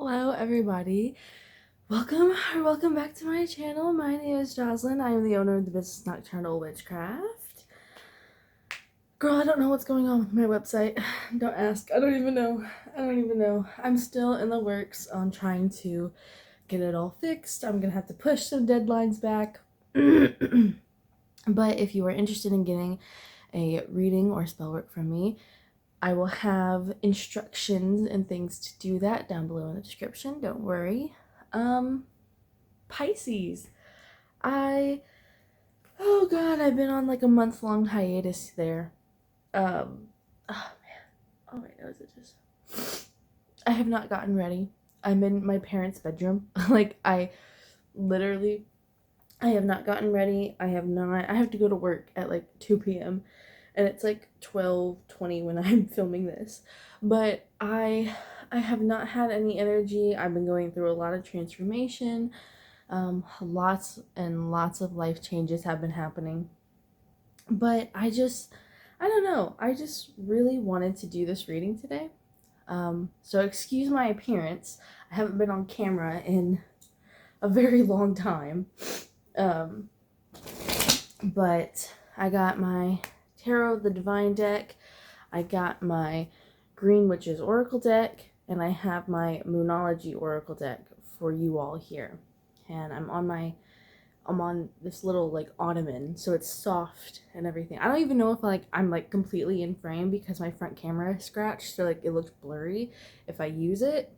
Hello everybody, welcome back to my channel. My name is Jozelynn. I am the owner of the business Nocturnal Witchcraft. Girl, I don't know what's going on with my website. Don't ask. I don't even know. I'm still in the works on trying to get it all fixed. I'm gonna have to push some deadlines back. But if you are interested in getting a reading or spell work from me, I will have instructions and things to do that down below in the description. Don't worry. Pisces. Oh god, I've been on like a month-long hiatus there. Oh man. Oh my nose itches. I have not gotten ready. I'm in my parents' bedroom. I have not gotten ready. I have to go to work at like 2 p.m. and it's like 12:20 when I'm filming this. But I have not had any energy. I've been going through a lot of transformation. Lots and lots of life changes have been happening. But I don't know. I just really wanted to do this reading today. So excuse my appearance. I haven't been on camera in a very long time. But I got my Tarot the Divine deck, I got my Green Witches Oracle deck, and I have my Moonology Oracle deck for you all here. And I'm on this little like ottoman, so it's soft and everything. I don't even know if I'm completely in frame because my front camera is scratched, so it looks blurry if I use it.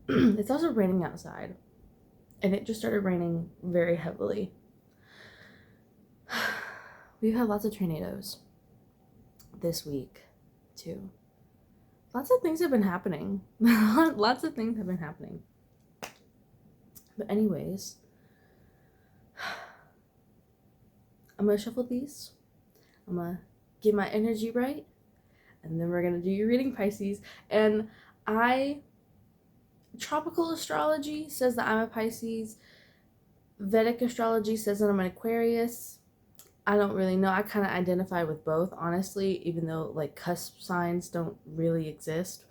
It's also raining outside, and it just started raining very heavily. We've had lots of tornadoes this week, too. Lots of things have been happening. Lots of things have been happening. But anyways, I'm going to shuffle these. I'm going to get my energy right. And then we're going to do your reading, Pisces. And tropical astrology says that I'm a Pisces. Vedic astrology says that I'm an Aquarius. I don't really know. I kind of identify with both, honestly, even though cusp signs don't really exist.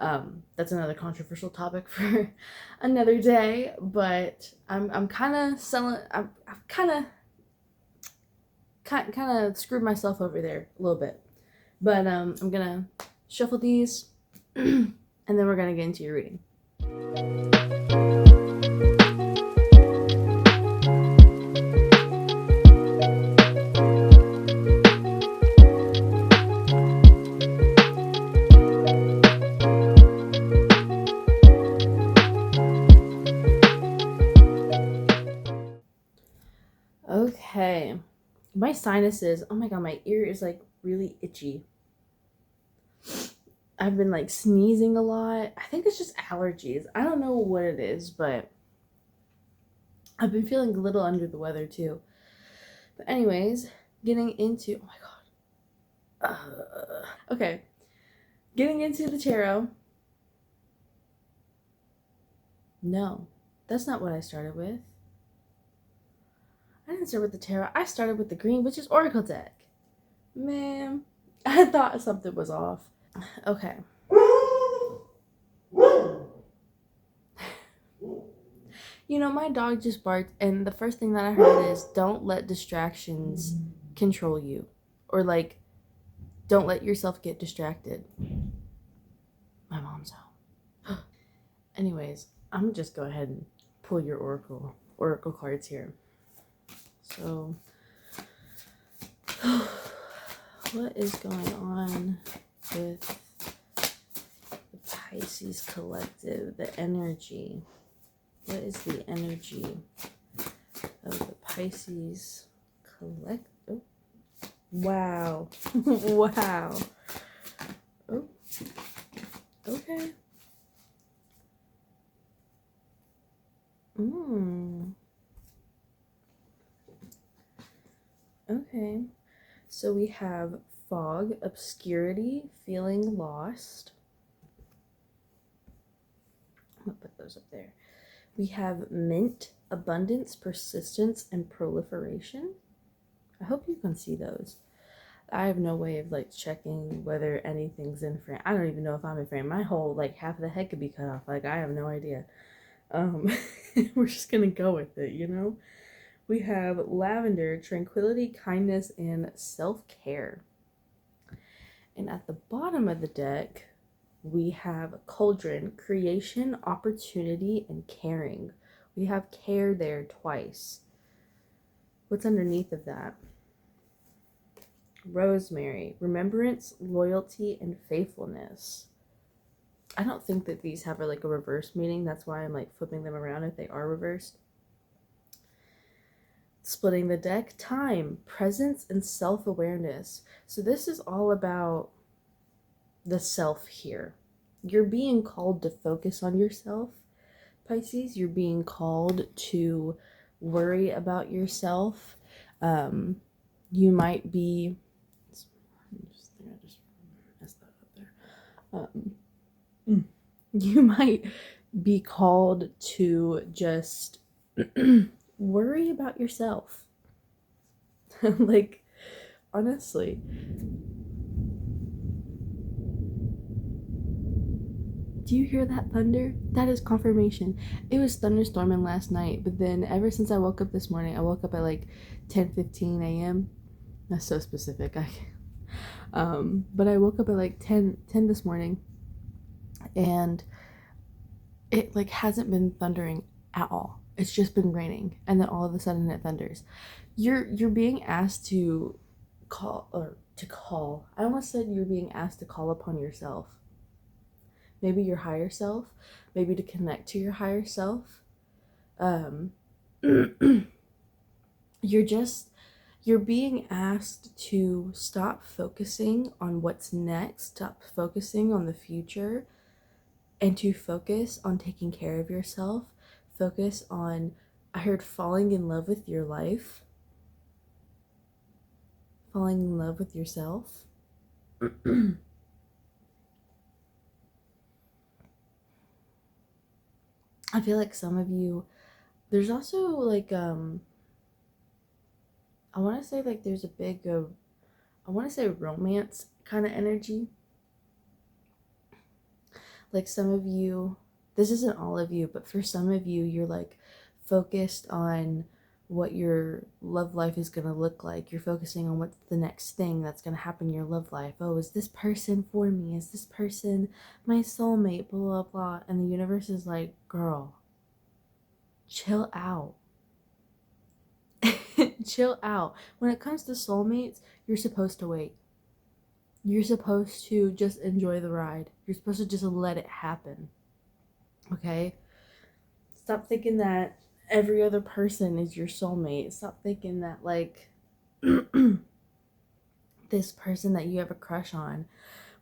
That's another controversial topic for another day, but I'm kind of I've kind of screwed myself over there a little bit. But I'm gonna shuffle these and then we're gonna get into your reading. Okay, my sinuses, oh my god, my ear is really itchy. I've been sneezing a lot. I think it's just allergies. I don't know what it is, but I've been feeling a little under the weather too. But anyways, getting into, oh my god. Okay, getting into the tarot. No, that's not what I started with. I didn't start with the tarot. I started with the Green Witches Oracle deck. Man, I thought something was off. Okay. You know, my dog just barked, and the first thing that I heard is don't let distractions control you. Or don't let yourself get distracted. My mom's home. Anyways, I'm gonna just go ahead and pull your oracle cards here. So, what is going on with the Pisces collective, the energy? What is the energy of the Pisces collective? Oh, wow. Wow. Oh, okay. Okay, so we have fog, obscurity, feeling lost. I'm gonna put those up there. We have mint, abundance, persistence, and proliferation. I hope you can see those. I have no way of like checking whether anything's in frame. I don't even know if I'm in frame. My whole like half of the head could be cut off. Like I have no idea. We're just gonna go with it, you know? We have lavender, tranquility, kindness, and self-care. And at the bottom of the deck, we have cauldron, creation, opportunity, and caring. We have care there twice. What's underneath of that? Rosemary, remembrance, loyalty, and faithfulness. I don't think that these have like a reverse meaning. That's why I'm like flipping them around if they are reversed. Splitting the deck, time, presence, and self-awareness. So this is all about the self here. You're being called to focus on yourself, Pisces. You're being called to worry about yourself. You might be... I just messed that up there. You might be called to just worry about yourself. Like, honestly. Do you hear that thunder? That is confirmation. It was thunderstorming last night, but then ever since I woke up this morning, I woke up at like 10:15 a.m. That's so specific. But I woke up at like 10 this morning, and it like hasn't been thundering at all. It's just been raining, and then all of a sudden it thunders. You're being asked to call. I almost said you're being asked to call upon yourself. Maybe your higher self, maybe to connect to your higher self. You're being asked to stop focusing on what's next, stop focusing on the future, and to focus on taking care of yourself. Focus on, I heard, falling in love with your life, falling in love with yourself. I feel like some of you, there's also like, I want to say like there's a big, I want to say romance kind of energy. Like some of you, this isn't all of you, but for some of you, you're like focused on what your love life is going to look like. You're focusing on what's the next thing that's going to happen in your love life. Oh, is this person for me? Is this person my soulmate? Blah, blah, blah. And the universe is like, girl, chill out. Chill out. When it comes to soulmates, you're supposed to wait. You're supposed to just enjoy the ride. You're supposed to just let it happen. Okay? Stop thinking that every other person is your soulmate. Stop thinking that, like, this person that you have a crush on,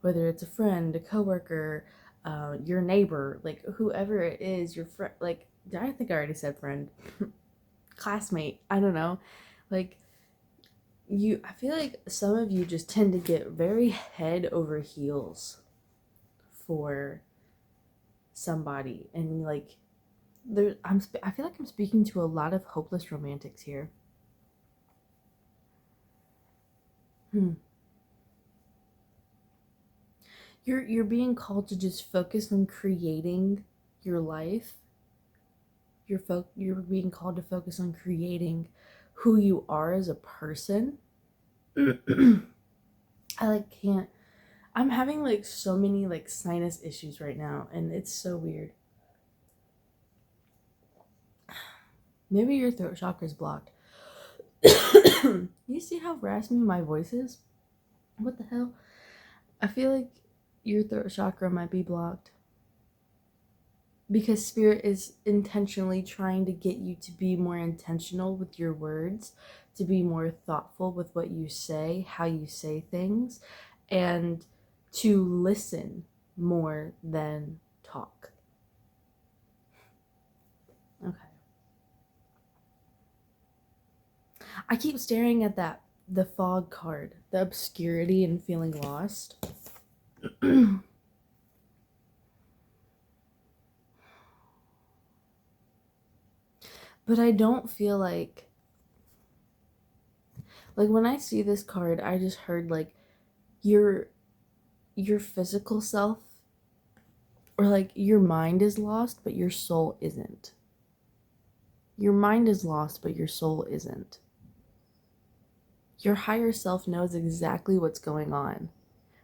whether it's a friend, a coworker, your neighbor, like, whoever it is, your friend, like, I think I already said friend. Classmate. I don't know. Like, I feel like some of you just tend to get very head over heels for somebody, and like I feel like I'm speaking to a lot of hopeless romantics here. You're being called to just focus on creating your life. You're being called to focus on creating who you are as a person. I'm having like so many like sinus issues right now, and it's so weird. Maybe your throat chakra is blocked. You see how raspy my voice is? What the hell? I feel like your throat chakra might be blocked, because spirit is intentionally trying to get you to be more intentional with your words, to be more thoughtful with what you say, how you say things, and to listen more than talk. Okay. I keep staring at the fog card, the obscurity and feeling lost. But I don't feel like Like, when I see this card, I just heard, like, your physical self, or like your mind is lost, but your soul isn't. Your mind is lost, but your soul isn't. Your higher self knows exactly what's going on.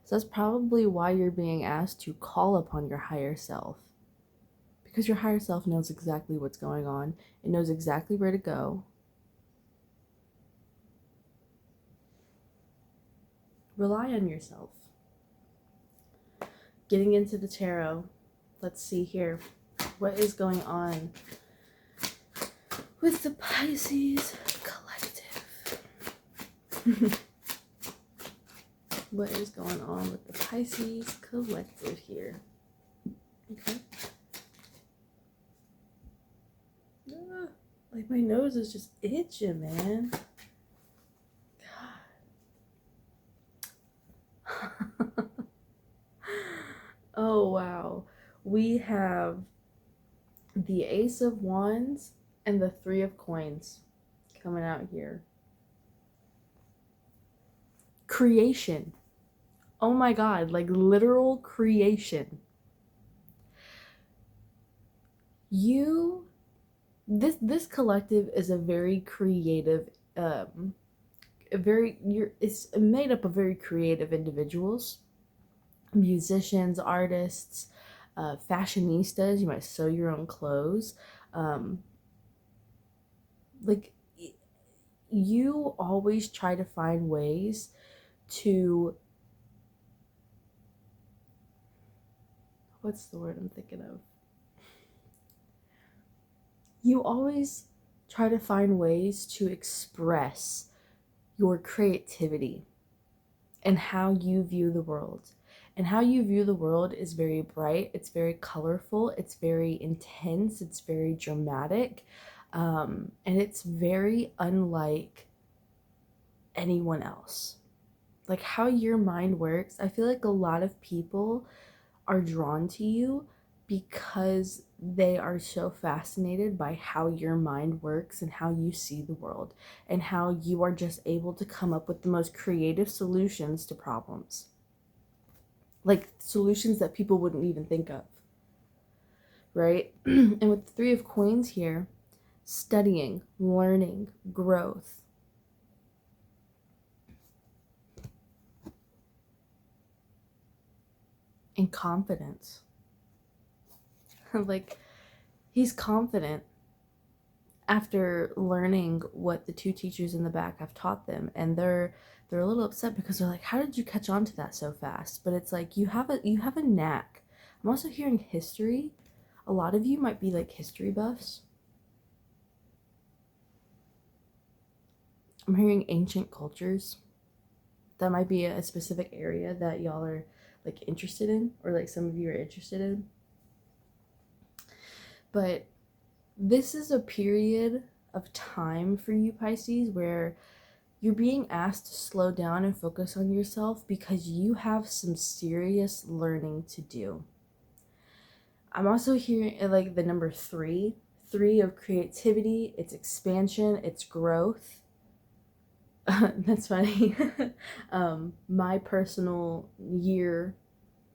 So that's probably why you're being asked to call upon your higher self. Because your higher self knows exactly what's going on. It knows exactly where to go. Rely on yourself. Getting into the tarot, let's see here. What is going on with the Pisces collective? What is going on with the Pisces collective here? Okay. Like, my nose is just itching, man. God. Oh, wow. We have the Ace of Wands and the Three of Coins coming out here. Creation. Oh my God, like literal creation. This collective is a very creative, it's made up of very creative individuals, musicians, artists, fashionistas. You might sew your own clothes. Like, you always try to find ways to, what's the word I'm thinking of? You always try to find ways to express your creativity and how you view the world. And how you view the world is very bright, it's very colorful, it's very intense, it's very dramatic, and it's very unlike anyone else. Like, how your mind works, I feel like a lot of people are drawn to you because they are so fascinated by how your mind works and how you see the world and how you are just able to come up with the most creative solutions to problems. Like, solutions that people wouldn't even think of, right? And with the Three of Coins here, studying, learning, growth. And confidence. Like, he's confident after learning what the two teachers in the back have taught them, and they're a little upset because they're like, how did you catch on to that so fast? But it's like, you have a knack. I'm also hearing history. A lot of you might be like history buffs. I'm hearing ancient cultures. That might be a specific area that y'all are like interested in, or like some of you are interested in. But this is a period of time for you, Pisces, where you're being asked to slow down and focus on yourself because you have some serious learning to do. I'm also hearing like the number three of creativity, it's expansion, it's growth. That's funny. My personal year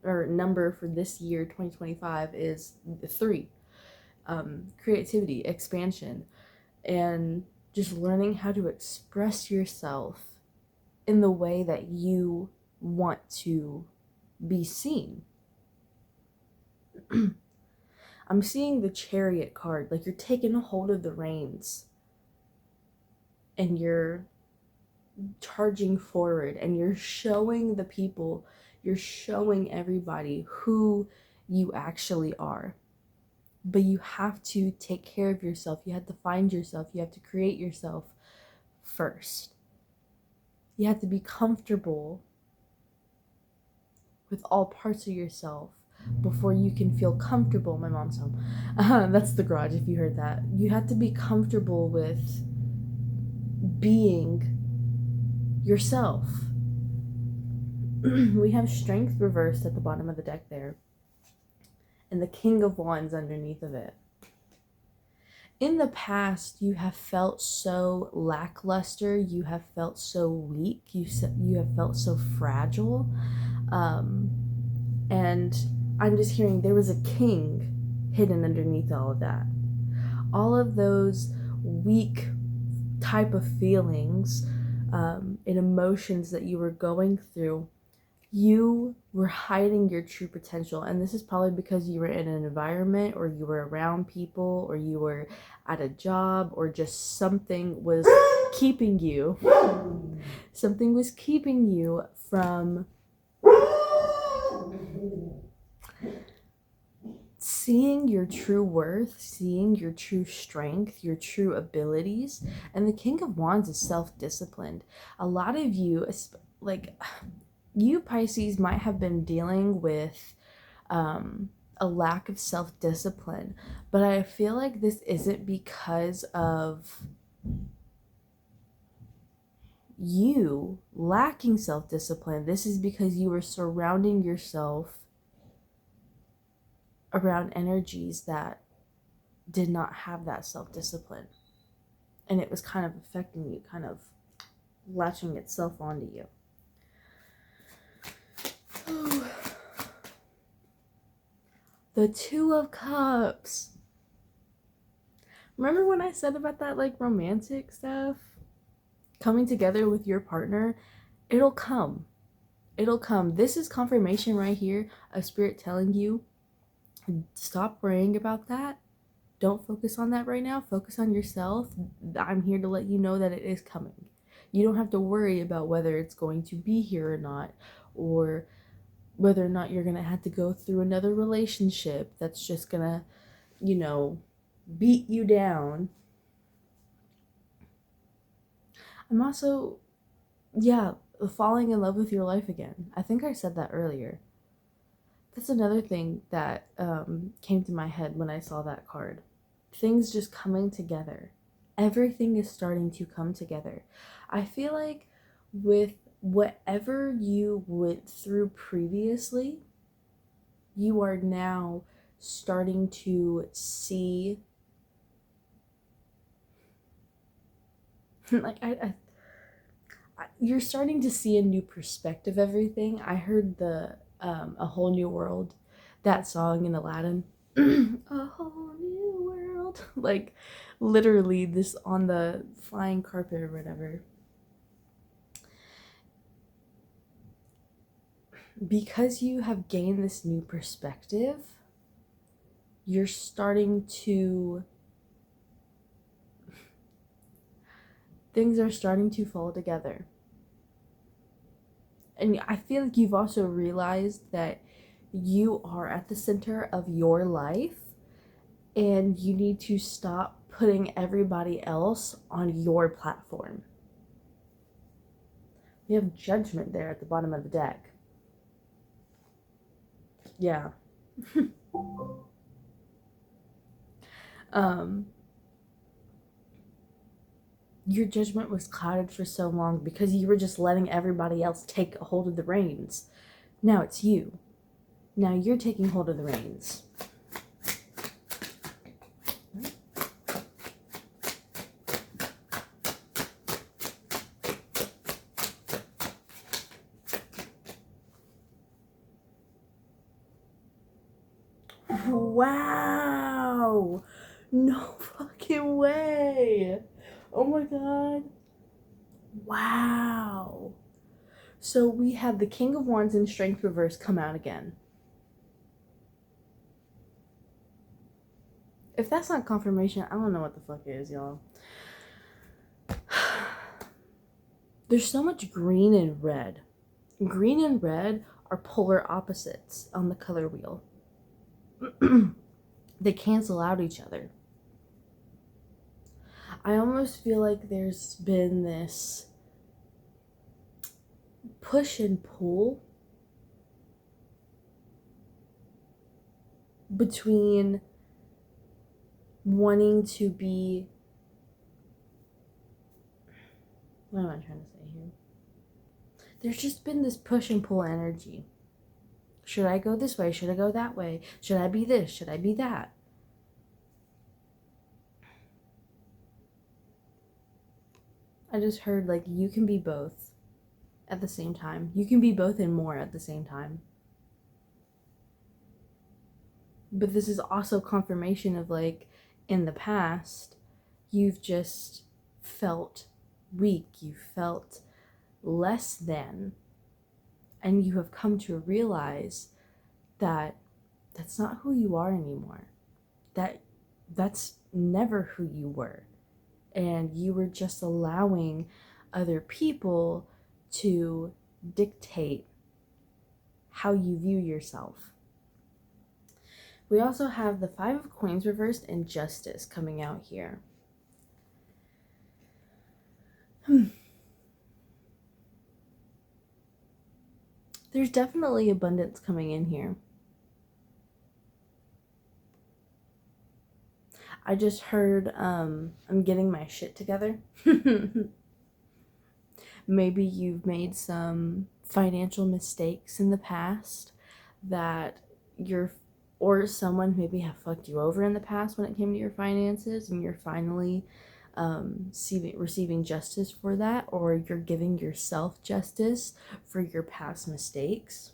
or number for this year, 2025, is 3. Creativity, expansion, and just learning how to express yourself in the way that you want to be seen. I'm seeing the Chariot card, like you're taking a hold of the reins and you're charging forward and you're showing the people, you're showing everybody who you actually are. But you have to take care of yourself. You have to find yourself. You have to create yourself first. You have to be comfortable with all parts of yourself before you can feel comfortable. My mom's home. That's the garage, if you heard that. You have to be comfortable with being yourself. We have Strength reversed at the bottom of the deck there, and the King of Wands underneath of it. in the past, you have felt so lackluster, you have felt so weak, you have felt so fragile. And I'm just hearing there was a king hidden underneath all of that. All of those weak type of feelings and emotions that you were going through, you were hiding your true potential. And this is probably because you were in an environment, or you were around people, or you were at a job, or just something was keeping you from seeing your true worth, seeing your true strength, your true abilities. And the King of Wands is self-disciplined. A lot of you, like you Pisces, might have been dealing with a lack of self-discipline, but I feel like this isn't because of you lacking self-discipline. This is because you were surrounding yourself around energies that did not have that self-discipline, and it was kind of affecting you, kind of latching itself onto you. The Two of Cups. Remember when I said about that like romantic stuff coming together with your partner? It'll come. This is confirmation right here of Spirit telling you, stop worrying about that. Don't focus on that right now. Focus on yourself. I'm here to let you know that it is coming. You don't have to worry about whether it's going to be here or not, or whether or not you're going to have to go through another relationship that's just going to, beat you down. I'm also, falling in love with your life again. I think I said that earlier. That's another thing that came to my head when I saw that card. Things just coming together. Everything is starting to come together. I feel like with whatever you went through previously, you are now starting to see, like, you're starting to see a new perspective of everything. I heard the A Whole New World, that song in Aladdin. A whole new world. Like, literally this on the flying carpet or whatever. Because you have gained this new perspective, you're starting to, things are starting to fall together. And I feel like you've also realized that you are at the center of your life, and you need to stop putting everybody else on your platform. We have Judgment there at the bottom of the deck. Yeah. Your judgment was clouded for so long because you were just letting everybody else take a hold of the reins. Now it's you. Now you're taking hold of the reins. Wow. No fucking way. Oh my god. Wow. So we have the King of Wands in Strength reverse come out again. If that's not confirmation, I don't know what the fuck is, y'all. There's so much green and red. Green and red are polar opposites on the color wheel. They cancel out each other. I almost feel like there's been this push and pull between wanting to be, what am I trying to say here? There's just been this push and pull energy. Should I go this way? Should I go that way? Should I be this? Should I be that? I just heard, like, you can be both at the same time. You can be both and more at the same time. But this is also confirmation of, like, in the past, you've just felt weak. You felt less than. And you have come to realize that that's not who you are anymore. That's never who you were. And you were just allowing other people to dictate how you view yourself. We also have the Five of Coins reversed and Justice coming out here. There's definitely abundance coming in here. I just heard I'm getting my shit together. Maybe you've made some financial mistakes in the past that or someone maybe have fucked you over in the past when it came to your finances, and you're finally receiving justice for that, or you're giving yourself justice for your past mistakes.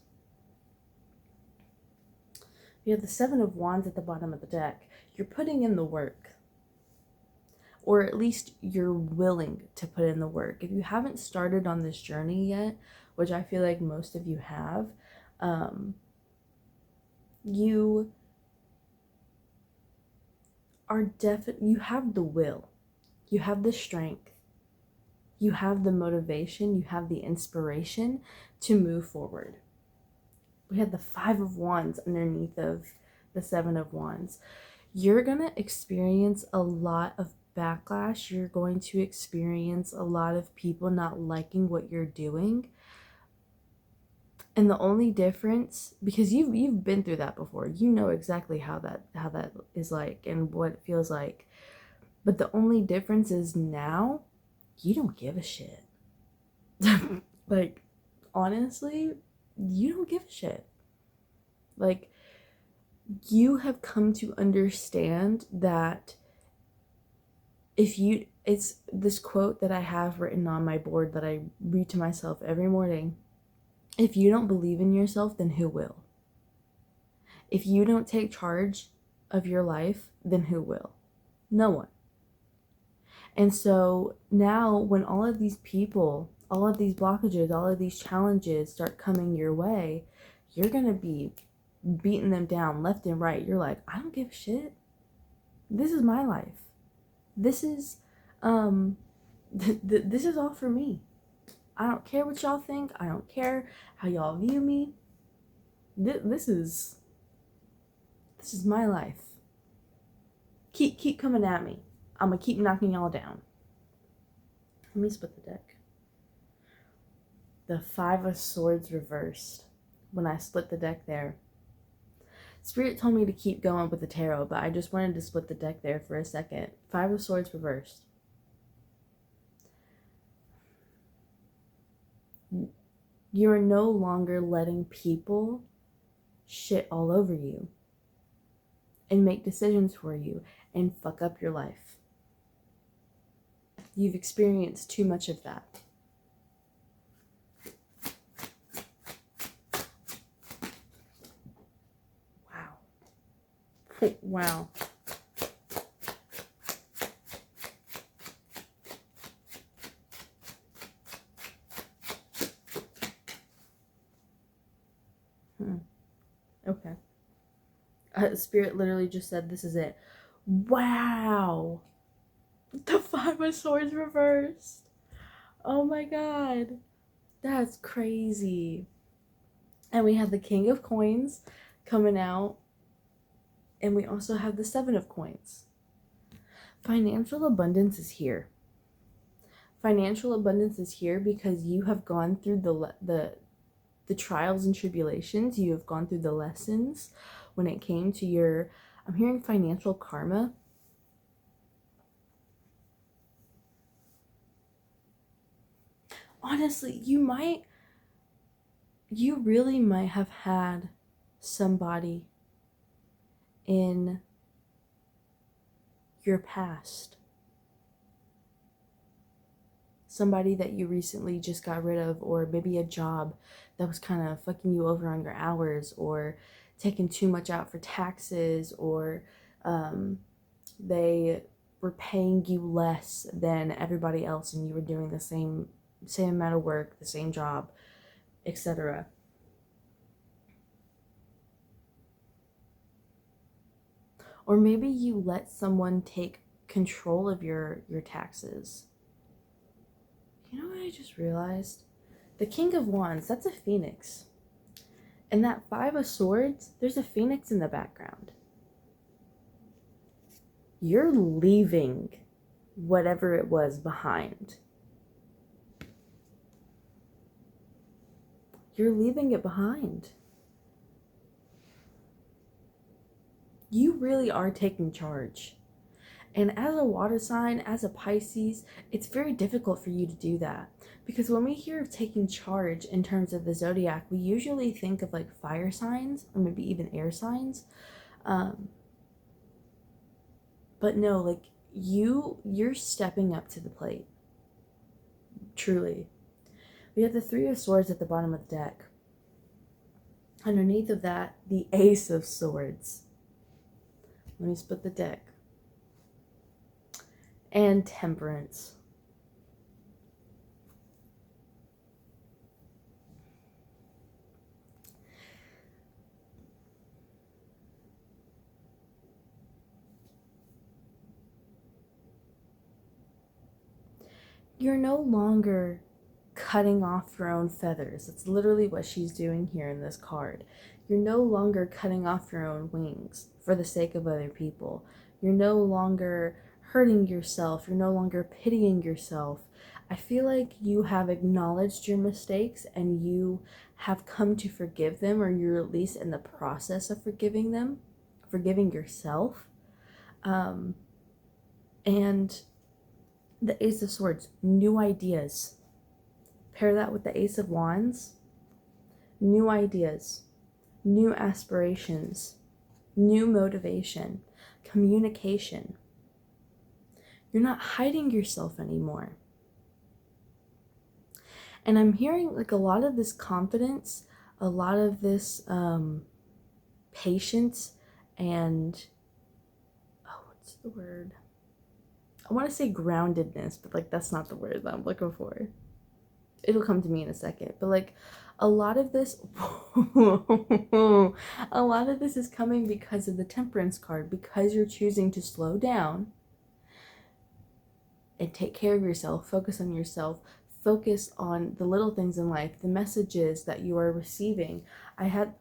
You have the Seven of Wands at the bottom of the deck. You're putting in the work, or at least you're willing to put in the work. If you haven't started on this journey yet, which I feel like most of you have, you are you have the will, you have the strength, you have the motivation, you have the inspiration to move forward. We had the Five of Wands underneath of the Seven of Wands. You're gonna experience a lot of backlash. You're going to experience a lot of people not liking what you're doing. And the only difference, because you've been through that before, you know exactly how that is like and what it feels like. But the only difference is now you don't give a shit. Like, honestly, you don't give a shit. Like, you have come to understand that it's this quote that I have written on my board that I read to myself every morning. If you don't believe in yourself, then who will? If you don't take charge of your life, then who will? No one. And so now when all of these people, all of these blockages, all of these challenges start coming your way, you're going to be beating them down left and right. You're like, I don't give a shit. This is my life. This is this is all for me. I don't care what y'all think. I don't care how y'all view me. This is my life. Keep coming at me. I'm gonna keep knocking y'all down. Let me split the deck. The Five of Swords reversed. When I split the deck there, Spirit told me to keep going with the tarot, but I just wanted to split the deck there for a second. Five of Swords reversed. You are no longer letting people shit all over you and make decisions for you and fuck up your life. You've experienced too much of that. Wow. Wow. Okay. Spirit literally just said, this is it. Wow. The Five of Swords reversed. Oh my god. That's crazy. And we have the King of Coins coming out. And we also have the Seven of Coins. Financial abundance is here. Financial abundance is here because you have gone through the trials and tribulations. You have gone through the lessons when it came to your, I'm hearing financial karma. Honestly, you really might have had somebody in your past somebody that you recently just got rid of, or maybe a job that was kind of fucking you over on your hours, or taking too much out for taxes, or they were paying you less than everybody else and you were doing the same amount of work, the same job, etc. Or maybe you let someone take control of your taxes. You know what I just realized? The King of Wands, that's a phoenix. And that Five of Swords, there's a phoenix in the background. You're leaving whatever it was behind. You're leaving it behind. You really are taking charge. And as a water sign, as a Pisces, it's very difficult for you to do that. Because when we hear of taking charge in terms of the zodiac, we usually think of like fire signs, or maybe even air signs. But no, like you're stepping up to the plate. Truly. We have the Three of Swords at the bottom of the deck. Underneath of that, the Ace of Swords. Let me split the deck. And Temperance. You're no longer cutting off your own feathers. It's literally what she's doing here in this card. You're no longer cutting off your own wings for the sake of other people. You're no longer hurting yourself. You're no longer pitying yourself. I feel like you have acknowledged your mistakes and you have come to forgive them, or you're at least in the process of forgiving them, forgiving yourself. And the Ace of Swords, new ideas. Pair that with the Ace of Wands, new ideas, new aspirations, new motivation, communication. You're not hiding yourself anymore. And I'm hearing like a lot of this confidence, a lot of this patience, and what's the word? I want to say groundedness, but like that's not the word that I'm looking for. It'll come to me in a second. But like a lot of this is coming because of the Temperance card, because you're choosing to slow down and take care of yourself, focus on yourself, focus on the little things in life, the messages that you are receiving. I had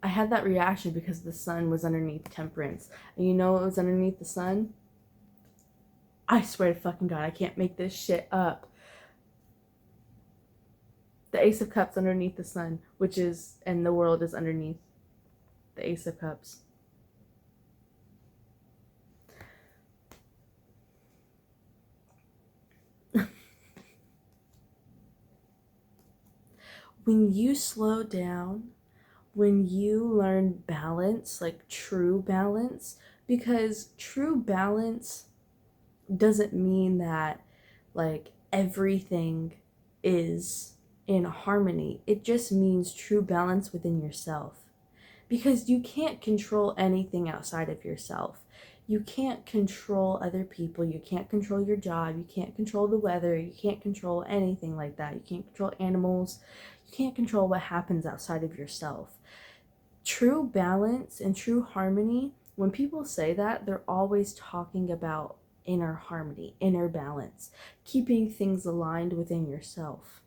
that reaction because the sun was underneath Temperance. And you know what was underneath the sun? I swear to fucking God, I can't make this shit up. The Ace of Cups underneath the sun, which is, and the world is underneath the Ace of Cups. When you slow down, when you learn balance, like true balance, because true balance doesn't mean that like everything is in harmony. It just means true balance within yourself, because you can't control anything outside of yourself. You can't control other people. You can't control your job. You can't control the weather. You can't control anything like that. You can't control animals. You can't control what happens outside of yourself. True balance and true harmony, when people say that, they're always talking about inner harmony, inner balance, keeping things aligned within yourself.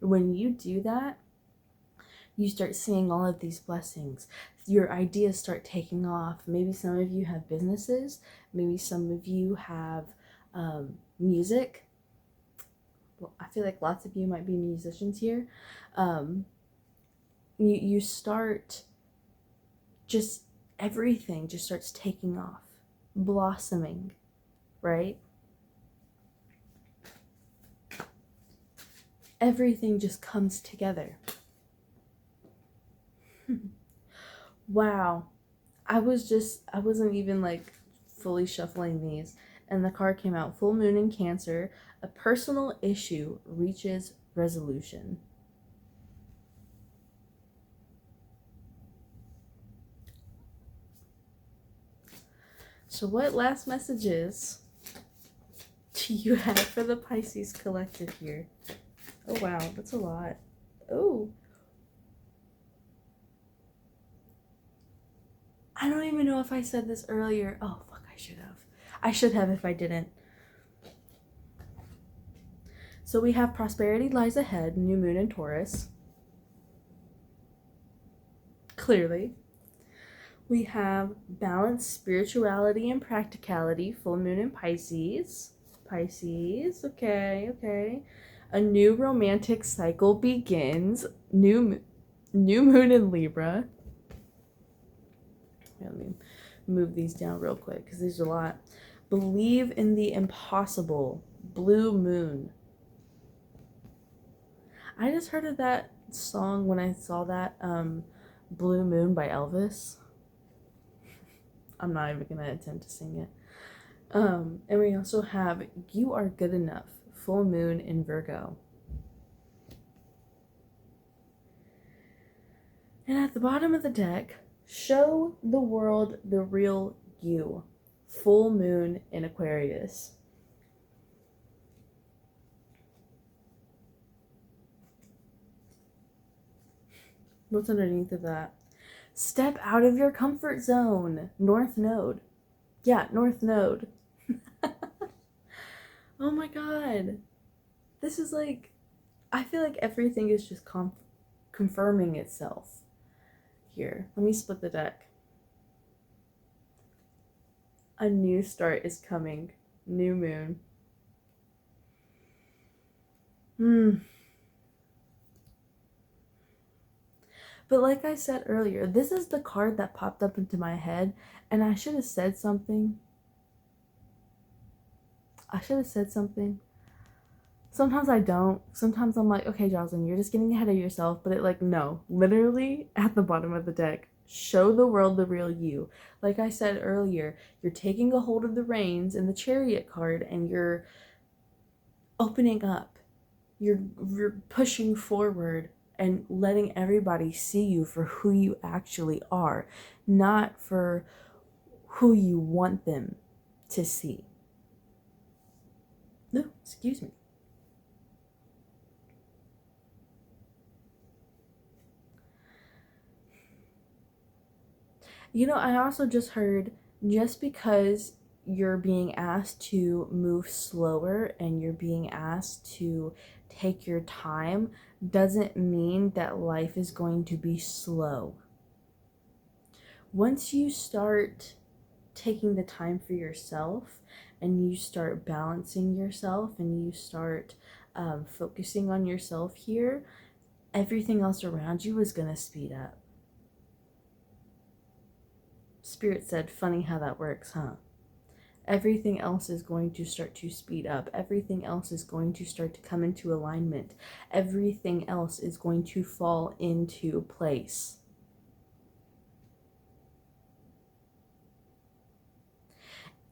When you do that, you start seeing all of these blessings. Your ideas start taking off. Maybe some of you have businesses. Maybe some of you have music. Well, I feel like lots of you might be musicians here. You start, just everything just starts taking off, blossoming, right? Everything just comes together. Wow. I wasn't even like fully shuffling these, And the card came out, full moon in Cancer. A personal issue reaches resolution. So what last messages do you have for the Pisces collective here? Oh, wow. That's a lot. Oh. I don't even know if I said this earlier. Oh, fuck, I should have. I should have if I didn't. So we have prosperity lies ahead, new moon in Taurus. Clearly. We have balanced spirituality and practicality, full moon in Pisces. Pisces, okay. A new romantic cycle begins, new moon in Libra. Let me move these down real quick because these are a lot. Believe in the impossible, blue moon. I just heard of that song when I saw that, Blue Moon by Elvis. I'm not even gonna attempt to sing it. And we also have You Are Good Enough, full moon in Virgo. And at the bottom of the deck, show the world the real you, full moon in Aquarius. What's underneath of that? Step out of your comfort zone, North Node. Yeah, North Node. Oh my god. This is like, I feel like everything is just confirming itself. Here, let me split the deck. A new start is coming. New moon. But like I said earlier, this is the card that popped up into my head, and I should have said something. Sometimes I don't. Sometimes I'm like, okay, Jozelynn, you're just getting ahead of yourself. But no. Literally, at the bottom of the deck, show the world the real you. Like I said earlier, you're taking a hold of the reins in the Chariot card, and you're opening up. You're pushing forward and letting everybody see you for who you actually are, not for who you want them to see. No, excuse me. You know, I also just heard, just because you're being asked to move slower and you're being asked to take your time doesn't mean that life is going to be slow. Once you start taking the time for yourself and you start balancing yourself and you start focusing on yourself here, everything else around you is going to speed up. Spirit said, funny how that works, huh? Everything else is going to start to speed up. Everything else is going to start to come into alignment. Everything else is going to fall into place.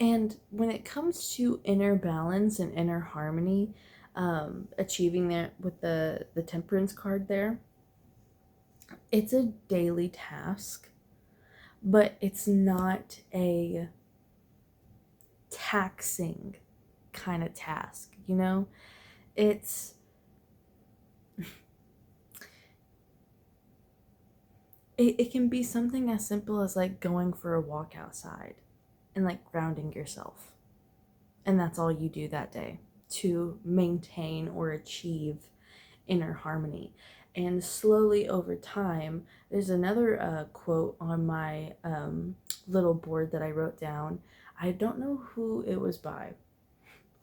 And when it comes to inner balance and inner harmony, achieving that with the Temperance card there, it's a daily task, but it's not a taxing kind of task, you know? It can be something as simple as like going for a walk outside and like grounding yourself. And that's all you do that day to maintain or achieve inner harmony. And slowly over time, there's another quote on my little board that I wrote down. I don't know who it was by,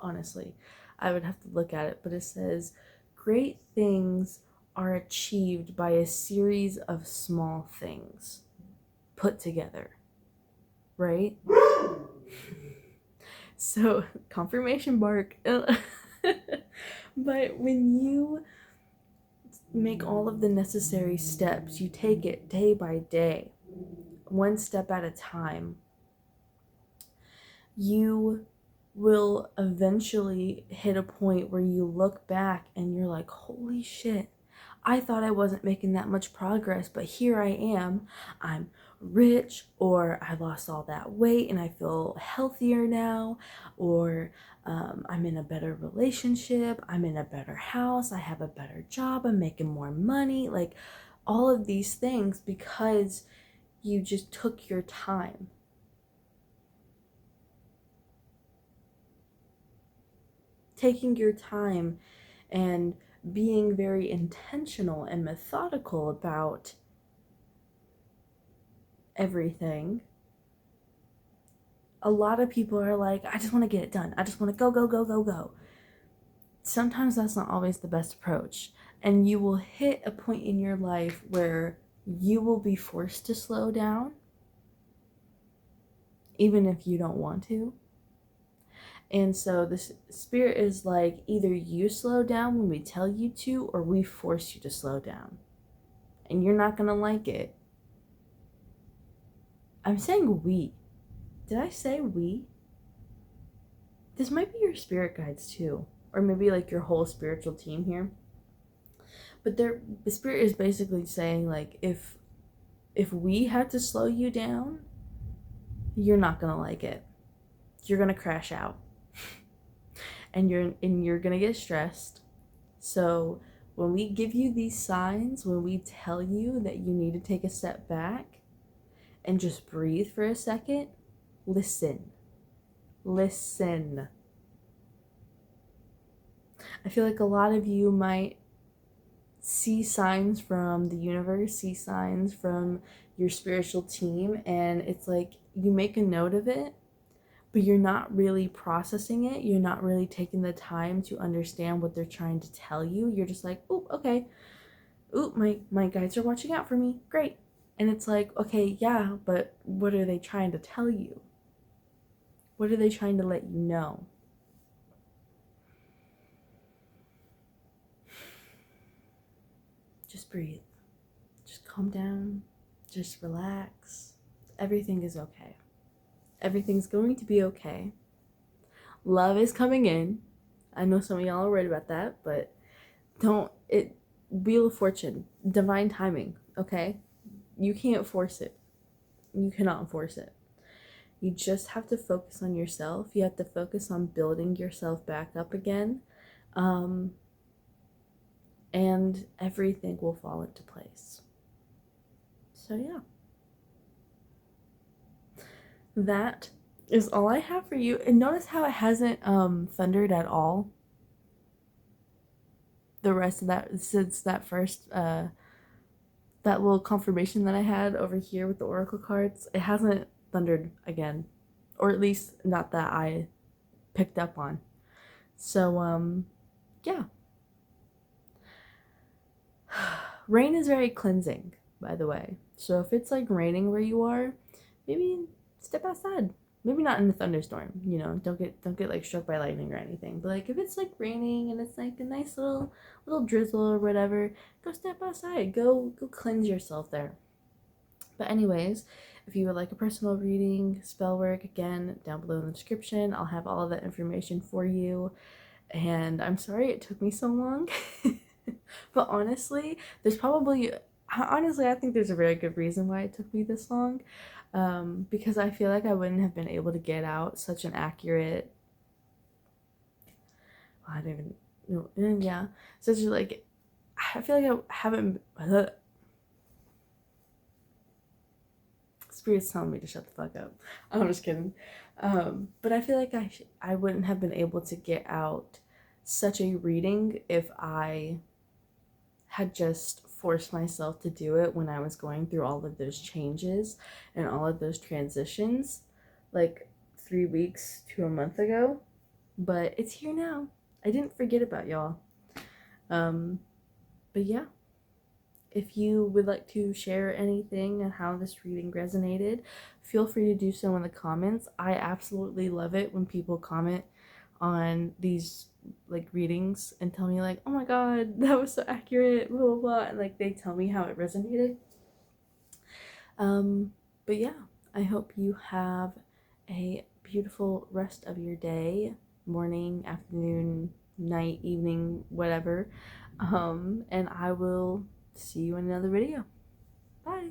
honestly. I would have to look at it, but it says, great things are achieved by a series of small things put together, right? So, confirmation bark. But when you make all of the necessary steps, you take it day by day, one step at a time, you will eventually hit a point where you look back and you're like, holy shit, I thought I wasn't making that much progress, but here I am. I'm rich, or I lost all that weight and I feel healthier now, or I'm in a better relationship, I'm in a better house, I have a better job, I'm making more money. Like all of these things because you just took your time. Taking your time and being very intentional and methodical about everything. A lot of people are like, I just want to get it done. I just want to go, go, go, go, go. Sometimes that's not always the best approach. And you will hit a point in your life where you will be forced to slow down, even if you don't want to. And so this spirit is like, either you slow down when we tell you to, or we force you to slow down. And you're not going to like it. I'm saying we. Did I say we? This might be your spirit guides too. Or maybe like your whole spiritual team here. But the spirit is basically saying like, if we had to slow you down, you're not going to like it. You're going to crash out. and you're going to get stressed. So when we give you these signs, when we tell you that you need to take a step back and just breathe for a second, listen. Listen. I feel like a lot of you might see signs from the universe, see signs from your spiritual team, and it's like you make a note of it, but you're not really processing it. You're not really taking the time to understand what they're trying to tell you. You're just like, oh, okay. Oh, my guides are watching out for me. Great. And it's like, okay, yeah, but what are they trying to tell you? What are they trying to let you know? Just breathe. Just calm down. Just relax. Everything is okay. Everything's going to be okay. Love is coming in. I know some of y'all are worried about that, but Wheel of Fortune, divine timing, okay? You can't force it. You cannot force it. You just have to focus on yourself. You have to focus on building yourself back up again. And everything will fall into place. So yeah. That is all I have for you. And notice how it hasn't thundered at all. The rest of that, since that first that little confirmation that I had over here with the oracle cards, it hasn't thundered again, or at least not that I picked up on. So yeah. Rain is very cleansing, by the way. So if it's like raining where you are, maybe step outside. Maybe not in a thunderstorm, you know, don't get like struck by lightning or anything. But like if it's like raining and it's like a nice little drizzle or whatever, go step outside. Go cleanse yourself there. But anyways, if you would like a personal reading, spell work, again, down below in the description, I'll have all of that information for you. And I'm sorry it took me so long. But honestly, I think there's a very good reason why it took me this long. Because I feel like I wouldn't have been able to get out such an accurate, I don't even know, yeah, such a, like, I feel like I haven't, Spirit's telling me to shut the fuck up. I'm just kidding. But I feel like I wouldn't have been able to get out such a reading if I had just forced myself to do it when I was going through all of those changes and all of those transitions like 3 weeks to a month ago. But it's here now. I didn't forget about y'all. But yeah, if you would like to share anything and how this reading resonated, feel free to do so in the comments. I absolutely love it when people comment on these like readings and tell me like, oh my god, that was so accurate, blah blah blah, and like they tell me how it resonated. But yeah, I hope you have a beautiful rest of your day, morning, afternoon, night, evening, whatever. And I will see you in another video. Bye.